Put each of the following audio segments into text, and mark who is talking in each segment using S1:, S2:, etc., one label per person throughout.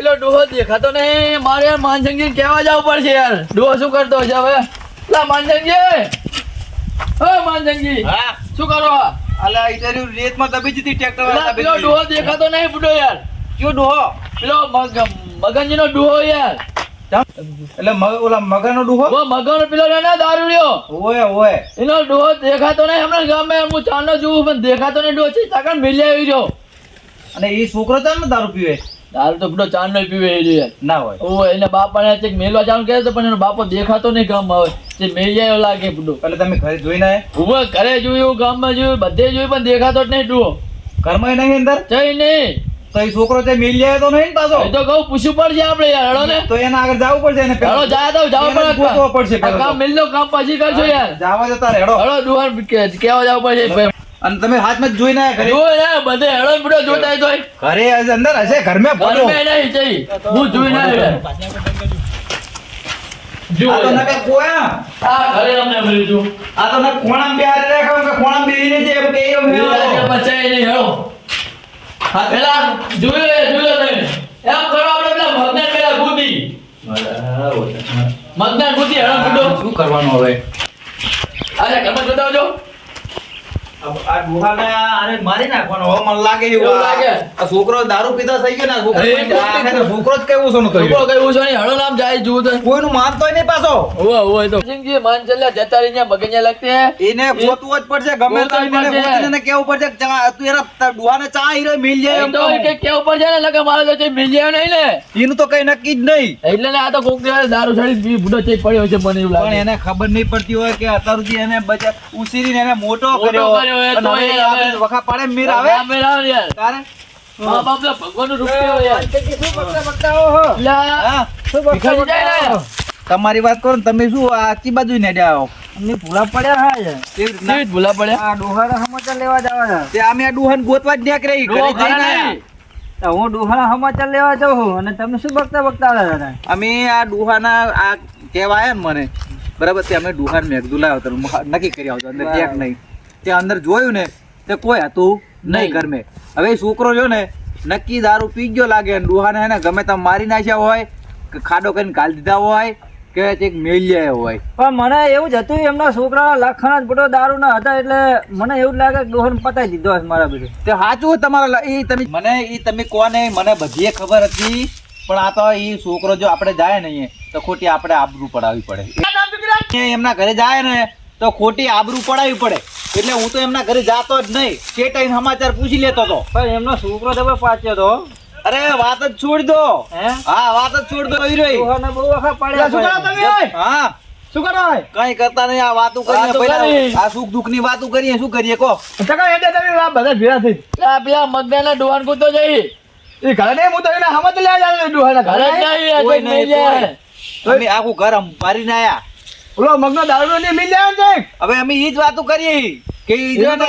S1: પેલો ડોહો દેખાતો નહીં. મારે યાર માનસિંહજી કહેવા જવું પડશે યાર. ડોહો શું કરતો છે હવે? લા માનસિંહજી, ઓ માનસિંહજી,
S2: હા
S1: શું કરો?
S2: અલા ઇન્ટરવ્યુ રેતમાં દબી દીધી ટ્રેક્ટર
S1: લા
S2: વાળા
S1: પેલો ડોહો દેખાતો નહીં બુડો યાર.
S2: કયો ડોહો
S1: પેલો મગનજીનો ડોહો યાર.
S2: એટલે ઓલા મગરનો ડોહો
S1: ઓ મગનો પેલો ને દારૂડિયો.
S2: ઓય ઓય
S1: એનો ડોહો દેખાતો નહીં. હમણાં ગામે હું ચાંદો જોઉં પણ દેખાતો નહીં. ડોહો છે તાકણ મિલી આવી રહ્યો.
S2: અને એ છોકરો ચાલ ને દારૂ પીવે
S1: દારૂ તો બધો ચાંદો પીવે એ યાર.
S2: ના હોય
S1: ઓ એને બાપાને ચેક મેલવા જવાનું કહે તો પણ એનો બાપો દેખાતો નહીં ગામમાં. હવે જે મેલ જાય લાગે બધું.
S2: એટલે તમે ઘરે જોઈને આયા
S1: હું ઘરે જોયું, ગામમાં જોયું, બધે જોયું પણ દેખાતો જ નહીં ડોહો.
S2: ઘરમાં નહીં અંદર
S1: જઈ નહીં.
S2: તો એ છોકરો તે મિલ જાય તો નહીં ને પાછો
S1: એ તો કહું પૂછવું પડશે આપણે યાર. હળો ને
S2: તો એના આગળ જવું પડશે એને
S1: હળો જાય તો જવું
S2: એને ગોતવો પડશે
S1: પડે.
S2: પેલો
S1: કામ મિલ લો, કામ પછી કરજો યાર.
S2: જાવા જતા રેડો
S1: હળો ડોહા કેવા જવું પડશે.
S2: અને તમે હાથમાં જ જોઈને આયા ઘરે
S1: જોઈ ને બધે હળો બધો જોતા તોય
S2: ઘરે અંદર હશે ઘરમાં પડો
S1: ઘરમાં નહીં જઈ. હું જોઈને આવ્યો યાર.
S2: આ તો નકે કોયા
S1: આ ઘરે અમને મળ્યું છું.
S2: આ તો નકે ખોણામ બેહારે રાખ્યો કે ખોણામ બેહીને જે બેયો મેલો
S1: બચાય નહીં હળો. હા પેલા જોયું તમે એમ કરો આપણે પેલા મગનાન પેલા ગુદી મગનાન ગુદી હળો બુડો.
S2: શું કરવાનું હવે
S1: અરે ઘરમાં જોતા આવજો.
S2: આ ડોહાને આને મારી નાખવાનો હવે મને લાગે
S1: એવું લાગે.
S2: આ છોકરો દારૂ પીતા થઈ ગયો ને આ છોકરો
S1: અરે,
S2: છોકરો જ કેવું સોનું
S1: છોકરો
S2: કર્યું
S1: કઈ છે નહીં. હળો નામ જાય જોવું તો
S2: કોઈનું માનતોય નહીં પાછો
S1: ઓય તો સિંહજી માન ચલ્યા જતા રહીને મગનિયા લાગતે
S2: એને ગોતવો જ પડશે ગમે તો
S1: ગોતવું
S2: મને
S1: પડશે.
S2: ગોતીને કેવું પડશે કે તું એના ડોહાને ચા હીરો મિલ જાય એમ
S1: તો
S2: કહું.
S1: કે કેવું પડશે ને લગે મારે તો મિલ જાય નહીં ને.
S2: એનું તો કઈ નક્કી જ નહીં
S1: એટલે ને આ તો કોક દિવસ દારૂ છડી બુડો ચેક પડ્યો છે મને એવું
S2: પણ
S1: લાગે.
S2: એને ખબર નહીં પડતી હોય કે અત્યાર સુધી એને બચા ઉછીરીને એને મોટો
S1: મોટો
S2: કર્યો
S1: કર્યો હોય
S2: અને
S1: તો
S2: હવે
S1: એ
S2: આપણે
S1: હવે-
S2: વખા પાડે મેર આવે
S1: ના મેળ આવે યાર.
S2: તારે
S1: મા બાપ તો ભગવાનનું રૂપ કેવો યાર. લા,
S2: હા
S1: ભિખારી જાય ને.
S2: તમારી વાત કરો ને તમે શું આ આખી બાજુ ને આવો
S3: અમને ભૂલા પડ્યા હા યાર.
S2: કેવી રીતના?
S1: કેવી ભૂલા પડ્યા.
S3: આ ડોહારા સમાચાર લેવા જવાના.
S2: તે અમે આ ડોહાને ગોતવા જ નીકળી રહી ઘરે
S1: ડોહો
S2: જઈને
S1: ખરા
S2: આયા.
S1: નહીં.
S3: તો હું ડોહારા સમાચાર લેવા જાઉં છું અને તમે શું બકતા આવ્યા હતા?
S2: અમે આ ડોહાના આ કહેવા આયા ને મને બરાબર તે અમે ડોહાને મેઘદુ લાવ્યો તો નક્કી કરી આવતો અંદર ક્યાંક નહીં તે અંદર જોયું ને તે કોઈ હતું નહીં ઘરમે હવે એ છોકરો જો ને નક્કી દારૂ પી ગયો લાગે અને ડોહાને હે ને ગમે તેમ મારી નાખ્યા હોય કે ખાડો કરીને ગાળી દીધા હોય કે એક મેલ્યા હોય
S3: પણ મને એવું જ હતું એમના છોકરા લાખાના જ બધો દારૂ ના હતા એટલે મને એવું લાગે કે ડોહાને પતાવી દીધો હશે મારા બધું.
S2: તે સાચું તમારા એ તમે મને એ તમે કોને મને બધી ખબર હતી પણ આ તો એ છોકરો જો આપણે જાય ને તો ખોટી આપણે આબરૂ પડાવવી પડે એમના ઘરે જાય ને તો ખોટી આબરૂ પડાવવી પડે એટલે હું તો એમના ઘરે જાતો જ નહીં તે ટાઈમ સમાચાર પૂછી લેતો હતો
S3: પણ એમનો છોકરો તો પાચ્યો હતો.
S2: અરે વાત જ છોડ દો
S3: હે
S2: હા વાત જ છોડ દો
S3: ડોહાને બહુ વખત પાડ્યા
S2: શું કરો તમે
S3: છે.
S2: હા
S3: શું કરો હોય?
S2: કઈ કરતા નહીં આ વાતો કરીએ
S1: વાતો
S2: પહેલા
S1: કરી.
S2: આ સુખ દુઃખ ની વાતો કરીએ શું કરીએ કો
S3: ટકા હેડે તમે આ બધા ભેગા થઈ.
S1: આ પેલા મગનાના ડોહાન કૂદતો જઈ.
S3: એ ઘરે નહીં હું તો એને હમત લેવા જાવ ડોહાના
S1: ઘરે જ નહીં, આ
S2: કોઈ
S1: તો
S2: નહીં,
S1: મેલ જાય.
S2: અમે આખું ઘર મારીને આયા
S3: ઓલો મગનો દારૂ ને મિલ જાય છે.
S2: હવે અમે ઈ જ વાતો કરીએ કે ઈ જો ને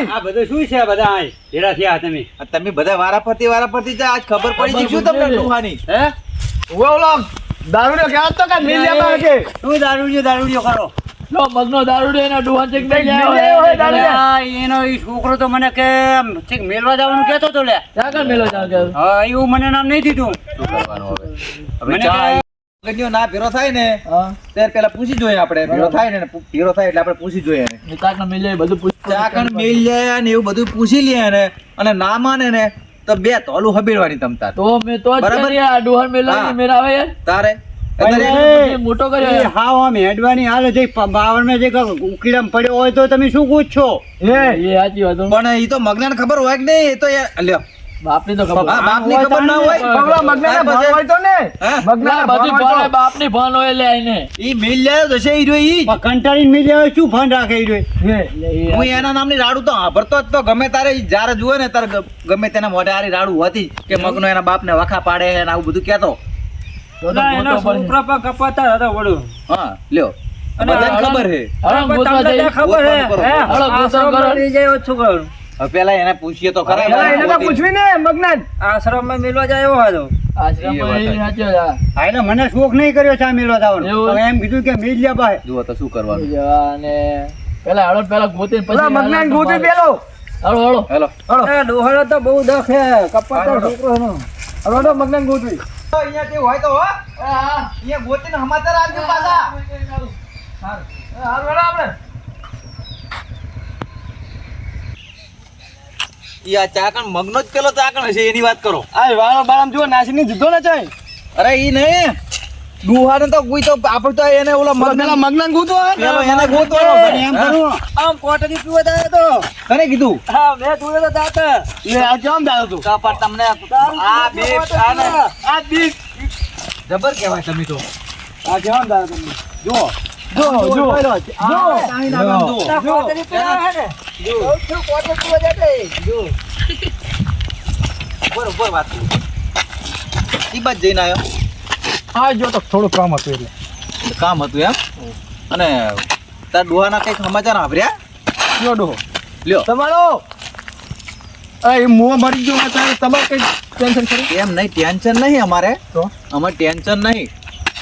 S3: આ
S4: બધું શું છે બધા આ હેરા થયા તમે
S2: તમે બધા વારાફરતી આજ ખબર પડી ગઈ શું તમને ડોહાની
S4: હે
S3: ઓલો દારૂ ને કહેતો તો કે મિલ જાય કે
S4: શું દારૂડિયો કરો
S1: લો મગનો દારૂડિયો એના ડોહાન ચેક મેલ જાય
S3: મેલ જાય હોય દારૂડિયો.
S4: આ એનો ઈ છોકરો તો મને કે ઠીક મેલવા જવાનું કહેતો તો લે
S1: ક્યાં કણ મેલો જાણ કે
S4: હા એવું મને નામ નહીં દીધું
S2: શું કરવાનું હવે
S4: મને
S2: ચા
S4: કે-
S2: ગણ્યો ના ભેરો થાય ને
S1: હા
S2: ત્યારે પેલા પૂછી જોઈએ આપણે ભેરો થાય ને ભેરો થાય એટલે આપણે પૂછી જોઈએ એને
S1: નિકાકને મેલ જાય બધું પૂછ
S2: ચાકણ મેલ જાય ને એવું બધું પૂછી લે ને અને ના માને ને તો બે તોલું હબીડવાની તમતા
S1: તો મેં તો જ
S2: બરાબર.
S1: કરી આ ડોહાન મેલ
S2: હા.
S1: મેરાવે યાર.
S2: તારે
S1: પછી મોટો કર્યો
S4: એ
S1: યાર.
S4: હાવ આમ હેડવાની હાલ જે બાવરમાં જે ઉકીડામ પડ્યો હોય તો તમે શું પૂછશો
S1: એ સાચી વાત હો.
S2: પણ ઈ તો મગનાને ખબર હોય કે નહીં એ તો યાર લ્યો
S1: બાપની તો ખબર.
S2: હા, બાપની ખબર ના હોય
S3: પગલો મગનાને ભાન હોય તો ને
S2: હા?
S3: મગનાને
S1: ના, બધી
S3: ભાન
S1: ભાન
S3: હોય
S1: હોય,
S3: તો.
S1: બાપની ભાન હોય લે આઈને.
S2: ઈ મિલ જાય તો છે ઈ રહ્યો ઈ જ.
S4: કંટાળીને મિલ જાય શું ફોન રાખે ઈ રહ્યો?
S3: હે.
S2: હું એના નામની રાડું તો ભરતો જ તો ગમે તારે ઈ જ્યારે જુએ ને તારે ગમે તેના મોઢે આરી રાડું હતી જ કે મગનો એના બાપને વખા પાડે છે ને આવું બધું કહેતો
S1: તો તો
S4: ના, એનો
S1: મોટો પણ-
S4: છોકરો પણ કપાતા હતો વડું
S2: હા લ્યો
S4: અને
S2: બધાને ખબર છે
S1: હળો,
S4: પણ
S1: ગોતવા
S4: તમને
S1: જઈએ.
S4: ત્યાં ખબર
S2: ગોતવાનું કરો.
S4: હે હે?
S1: હળો, ગોતવાનું
S4: આશ્રમમાં
S1: કરો.
S4: લઈ જાય શું કરવાનું?
S2: હવે પેલા એને પૂછીએ તો ખરા
S3: પેલા એને તો પૂછવી ને મગનાન.
S4: આશ્રમમાં મિલવા જાય એવો હતો
S1: આશ્રમમાં
S2: એ વાત
S1: એ સાચી વાત.
S4: હા એટલે મને શોખ નહીં કર્યો ચા મિલવા જવાનો
S1: એવું?
S4: હવે એમ કીધું કે મિલ જા ભાઈ
S2: જુઓ તો શું કરવાનું
S1: અને પેલા હળો પેલા ગોતીને પછી
S3: ઓલા મગનાન ગોતી પેલો.
S1: હળો હળો
S2: હેલો
S3: હળો.
S4: એ ડોહાનો તો બહુ દખ હે કપાતો છોકરો એનો
S3: હવે તો મગન ગોતવી
S2: તો અહીંયા તે હોય તો હો
S1: હા
S2: અહીંયા ગોતીને સમાચાર આપજો પાછા
S1: હારું હેડો આપણે
S2: ઈ આ ચાકણ મગનો જ પેલો ચાકણ હશે એની વાત કરો
S3: આ વાળા બાળામ જો નાસીની જીધો ને ચાય
S2: અરે ઈ નહીં ડુહાને તો કોઈ તો આપણે તો એને ઓલા
S3: પેલા મગન ગોતો
S2: પેલો એને ગોતવાનો છે.
S4: એમ કરું
S3: આમ કોટડી પીવા જાય તો
S2: કને કીધું
S3: હા મેં તું તો દાત લે આ કેમ દાતો તું
S2: તો પણ તમને આ બે આને આ બીક જબર કહેવાય તમે તો
S3: આ કેમ દાતો તમને જો જો જો જો કોટડી પીવા હે ને જો કોટડી પીવા જાય જો
S2: બરોબર વાત ઈ બાદ જઈને આવ્યો
S3: આ જો તો થોડું કામ હતું એટલે
S2: કામ હતું એમ અને તાર ડોહાના કઈક સમાચાર આવ્યા
S3: કયો ડોહો
S2: લ્યો
S3: તમારો એ મોં મરી ગયો અત્યારે તમારે કઈ ટેન્શન ખરી
S2: એમ નહીં ટેન્શન નહીં અમારે
S3: તો
S2: અમારે ટેન્શન નહીં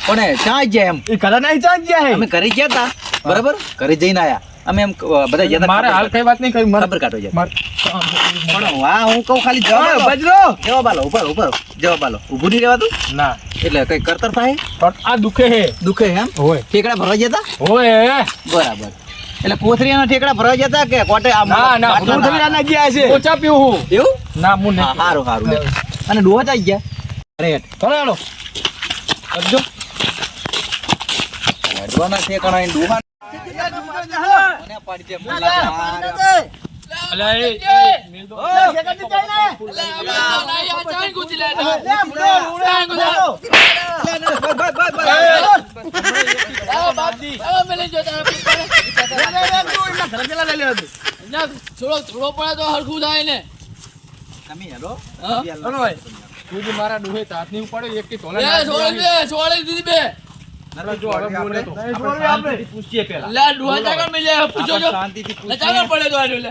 S2: પણ ક્યાં ગયા એમ
S3: એ ઘરે નહીં ચાંદ ગયા
S2: અમે ઘરે ગયા તા બરાબર ઘરે જઈને આયા અમે એમ બધા ગયા તા
S3: મારે હાલ કઈ વાત નહીં કરી
S2: ખબર કાઢો જાય પણ હા હું કહું ખાલી જવાબ આલો.
S3: બજરો
S2: જવાબ આલો ઉપર જવાબ આલો ઊભું નહીં રહેવાતું
S3: ના
S2: એટલે કઈ કરતર થાય
S3: પણ આ દુખે હે
S2: દુખે એમ
S3: હોય
S2: ઠેકડા ભરવા જતા
S3: હોય
S2: બરાબર એટલે કોથરીના ઠેકડા ભરવા જતા કે કોટે આ
S3: ના ના
S2: બાટલા
S3: હું થવી ના ગયા છે ઓછા પીવું હું
S2: એવું
S3: ના હું
S2: હા
S3: નહીં
S2: સારું સારું લે. અને ડોહા ચાઈ ગયા અરે
S3: કરાલો કરજો
S2: ડોહાના ઠેકાણા એને ડોહા મને પાડી દે મુલ્લા
S3: અલા એ મિલ દો
S2: તમે હેલો
S3: તું જે મારા ડોહે હાથની ઉપાડે એક કે તોલા જો હવે બોલે તો
S2: શાંતિથી પૂછીએ પહેલા શાંતિથી પૂછીએ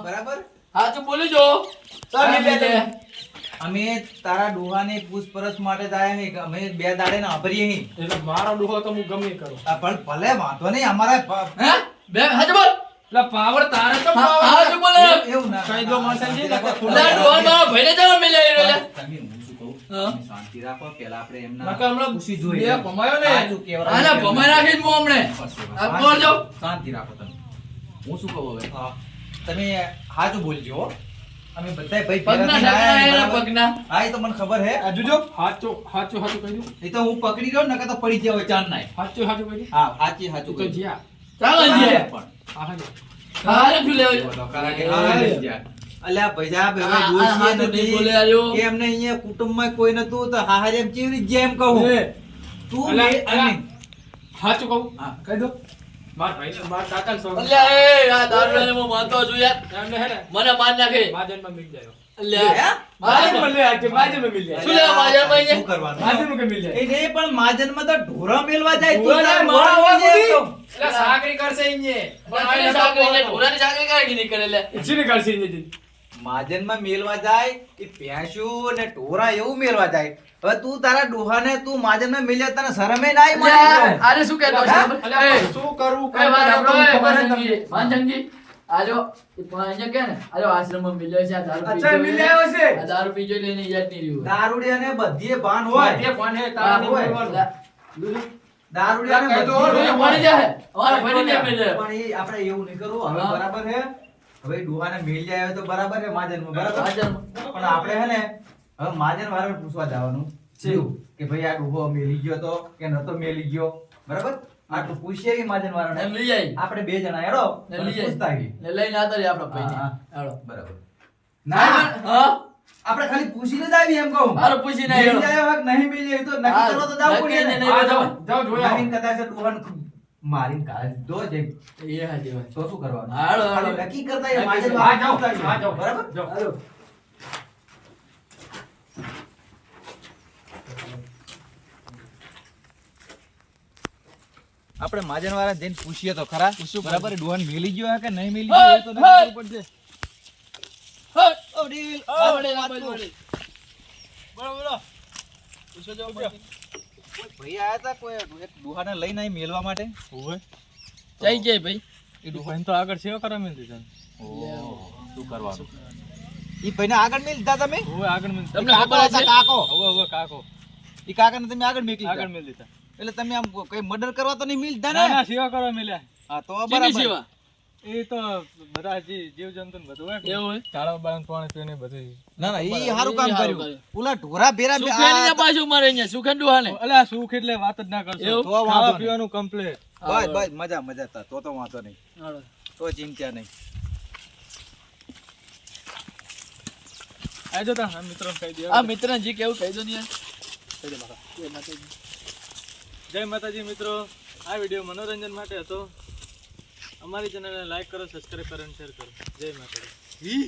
S2: બરાબર
S1: હાચું બોલી જો
S2: અમે તારા ડોહાની પૂછપરછ માટે જ આયા નહીં કે અમે બે દાડે ને આભરીએ નહીં
S3: એટલે મારો ડોહો તો હું ગમે કરું
S2: આ પણ ભલે વાંધો નહીં અમારે
S1: હે બે હાચું બોલ
S3: એટલે પાવર તારે તો
S1: હાચું બોલે
S2: એવું ના
S3: કહી દો માણસાજી,
S1: લા ડોહા મારા ભાઈને જવા મેલ્યા રે
S2: તમે હું શું કહું
S1: હા.
S2: તમે શાંતિ રાખો પહેલા આપણે એમના
S3: નકર હમણાં
S2: પૂછી
S3: બે
S2: જોઈએ
S3: ભમાયો ને.
S2: સાચું કહેવાય.
S1: આના ભમાઈ રાખી હું હમણે આ કોણ જો
S2: શાંતિ રાખો તમે હું શું કહું હવે તમે સાચું બોલજો હો. અમે બધાય ભાઈ
S1: પગના
S2: ભેગા થઈને
S1: ઠાકરા
S2: આયા
S1: એના
S2: બરાબર?
S1: પગના
S2: હા એ તો મને ખબર હે
S3: આ જોજો હાચું હાચું હાચું કહી દઉં
S2: એ તો હું પકડી રહ્યો નકર તો પડી ગયા હોય ચાર નાય
S3: હાચું હાચું કહી દઉં
S2: હા સાચી સાચું
S3: તો
S2: કહ્યું.
S3: જ્યાં
S1: ચાલો
S2: હા,
S1: જીએ
S2: પણ
S3: હા હા
S1: હારે તું લેવ
S2: બોલો, ખરા કે હા, લઈ ગયા. અલ્યા ભૈજા હવે
S1: આ
S2: ડોશીએ
S1: હાથું
S2: નથી
S1: નહીં બોલે આલ્યો.
S2: કે એમને અહીંયા કુટુંબમાં કોઈ નતું તો હાહારે એમ કેવી રીતે જેમ કહું તું
S3: અલા,
S2: બે-
S3: અલા.
S2: અને-
S3: હાચું કહું
S2: હા.
S3: કહી દો માર ભાઈને માર કાકાને સૌ
S1: અલ્યા એ આ દારૂને હું માનતો છું યાર
S3: એમને હે ને
S1: મને માર નાખે
S3: માજનમાં મિલ જાય
S1: અલ્યા
S2: હે?
S3: માજનમાં લે આજે માજનમાં મિલ જાય
S1: શું લેવા માજરમાં ભાઈને?
S2: શું કરવાનું?
S3: માજનમાં કે મિલ જાય
S2: એ નહીં, પણ મહાજનમાં તો ઢોરા મેલવા જાય તું
S3: ઢોરા
S2: તારે
S3: મારા
S2: મોડા
S3: વાગું
S2: હોય
S3: નહીં.
S2: એમ
S3: એટલે સાકરી કરશે ઇન્જે
S1: ઢોરાની સાકરી છે, ઢોરાની સાકરી કાંઈ નહીં કરે લે
S3: ઇચીને કરશે ઇન્જે
S2: તો. મહાજનમાં મેલવા જાય એ ભેંસું ને ઢોરા એવું મેલવા જાય હવે તું તારા ડોહાને તું મહાજનમાં મેલ્યા તને શરમે ના આવી મને
S1: અલ્યા,
S2: તો.
S1: આને શું કહેતો છે
S3: અલ્યા
S1: એ,
S3: શું કરવું
S1: એ વાત
S3: આપણને
S1: આપણો, એ
S3: ખબર જ
S1: માનસંગી,
S3: નથી.
S1: માનસંગી, આજો એ પણ અહીંયા કે ને આજો આશ્રમમાં મિલ્યો છે આ દારૂ
S3: અચ્છા,
S1: પીજો
S3: મિલ્યો
S1: એટલે-
S3: છે.
S1: આ દારૂ પીજો એટલે એને યાદ નહીં રહ્યું
S2: દારૂડિયાને બધીએ ભાન
S3: હોય
S2: હોય
S3: તે પણ હે તારા નહીં
S2: હોય.
S3: બોલવાનું.
S2: દારૂડિયાને
S3: કહી દો,
S2: બધીએ
S1: એ
S2: ભાન
S1: પડી જાય અમારા ભાઈને નહીં મિલે.
S2: પણ એ આપણે એવું નહીં કરવું હવે
S1: હા.
S2: બરાબર હે હવે ડોહાને મેલ જાય હવે તો બરાબર હે મહાજનમાં બરાબર
S1: હાજરમાં.
S2: પણ આપણે હે ને હવે મહાજન વાળાને પૂછવા જવાનું છે કે ભાઈ આ ડોહો મેલી ગયો તો કે નતો મેલી ગયો બરાબર આટલું પૂછીએ કે મહાજન
S1: એમ
S2: વાળાને
S1: લઈ જાય
S2: આપણે બે જણા હેડો
S1: ને
S2: અને
S1: લઈ જાય.
S2: પૂછતા આવીએ.
S1: ને લઈને આવતા રહીએ આપણા ભાઈને.
S2: હા,
S1: હાલો.
S2: બરાબર ના
S1: હા
S2: આપણે ખાલી પૂછીને જ આવીએ એમ કહું
S1: હાલો, પૂછીને
S2: મેલી
S1: આવ્યો.
S2: જાય હવે કે નહીં મેલી જાય તો નક્કી
S1: હા,
S2: કરો તો જાવું
S1: નક્કી
S2: પડે ને.
S1: ને નહીં.
S3: હા, જાઓ જાઓ જોયા
S2: નહીં કદાચ ડોહાને મારીને કાઢી દો જે
S1: એ હાચી વાત.
S2: તો શું કરવાનું
S1: હાલો, હાલો.
S2: ખાલી નક્કી કરતા એ
S1: નક્કી
S2: મહાજન
S1: કરો.
S3: હા
S2: વાળાને
S3: જાઓ
S2: પૂછતા આવીએ.
S3: હા જાઓ
S2: બરાબર
S3: જાઓ
S1: હાલો.
S2: આપણે મહાજન વાળા જઈને પૂછીએ તો ખરા બરાબર ડોહાને મેલી ગયો હે કે નહીં મેલી
S1: હા,
S2: ગયો એ તો નક્કી
S1: હા.
S2: કરવું પડશે.
S1: હા.
S2: ઓ ડીલ, ઓ
S1: આવડે,
S2: વાતું.
S1: આવડે.
S2: કોઈ ભાઈ આયા તા કોઈ એક ડોહાને લઈને અહીં મેલવા માટે
S1: જઈ જાય ભાઈ
S3: એ ડોહાઈને તો આગળ સેવા કરવા મેં દીધા
S5: શું કરવાનું
S2: ઈ ભાઈને આગળ મેં લીધા તમે
S5: હવે આગળ મેં
S1: તમને
S2: કાકો
S1: ખબર
S2: હતા,
S1: છે
S2: કાકો
S5: હવે કાકો
S2: ઈ કાકાને તમે આગળ મેં
S5: આગળ મેં લીધા
S2: એટલે તમે આમ કઈ મર્ડર કરવા તો નહીં મિલતા
S5: ના
S2: ને
S5: ના સેવા કરવા મળ્યા
S2: હા તો
S1: શેની
S2: બરાબર
S1: સેવા?
S5: એ તો બધા જીવ જંતુ બધું હોય
S1: એવું હોય?
S5: ઝાડવા બાળન પાણી પીને બધું
S2: ના ના ઈ સારું કામ
S1: ઈ હારું
S2: કર્યું ઓલા ઢોરા ભેરા
S1: સુખેનને પાછું મારે અહીંયા સુખેન ડોહાને.
S5: અલા સુખ એટલે વાત જ ના કરશો
S1: એવું?
S2: તો વાંધો
S5: ખાવા
S2: નહીં.
S5: પીવાનું કમ્પ્લીટ
S2: બસ બસ મજા મજા તા તો વાંધો નહીં
S1: હાલો.
S2: તો ચિંતા નહીં
S5: આજો તા આ મિત્રો કહી દે
S1: આ મિત્રને જી કેવું કહી દો ને યાર.
S5: કહી દે માતા.
S1: જય માતાજી.
S5: જય માતાજી મિત્રો આ વિડીયો મનોરંજન માટે હતો અમારી ચેનલને લાઈક કરો સબસ્ક્રાઇબ કરો અને શેર કરો જય માતાજી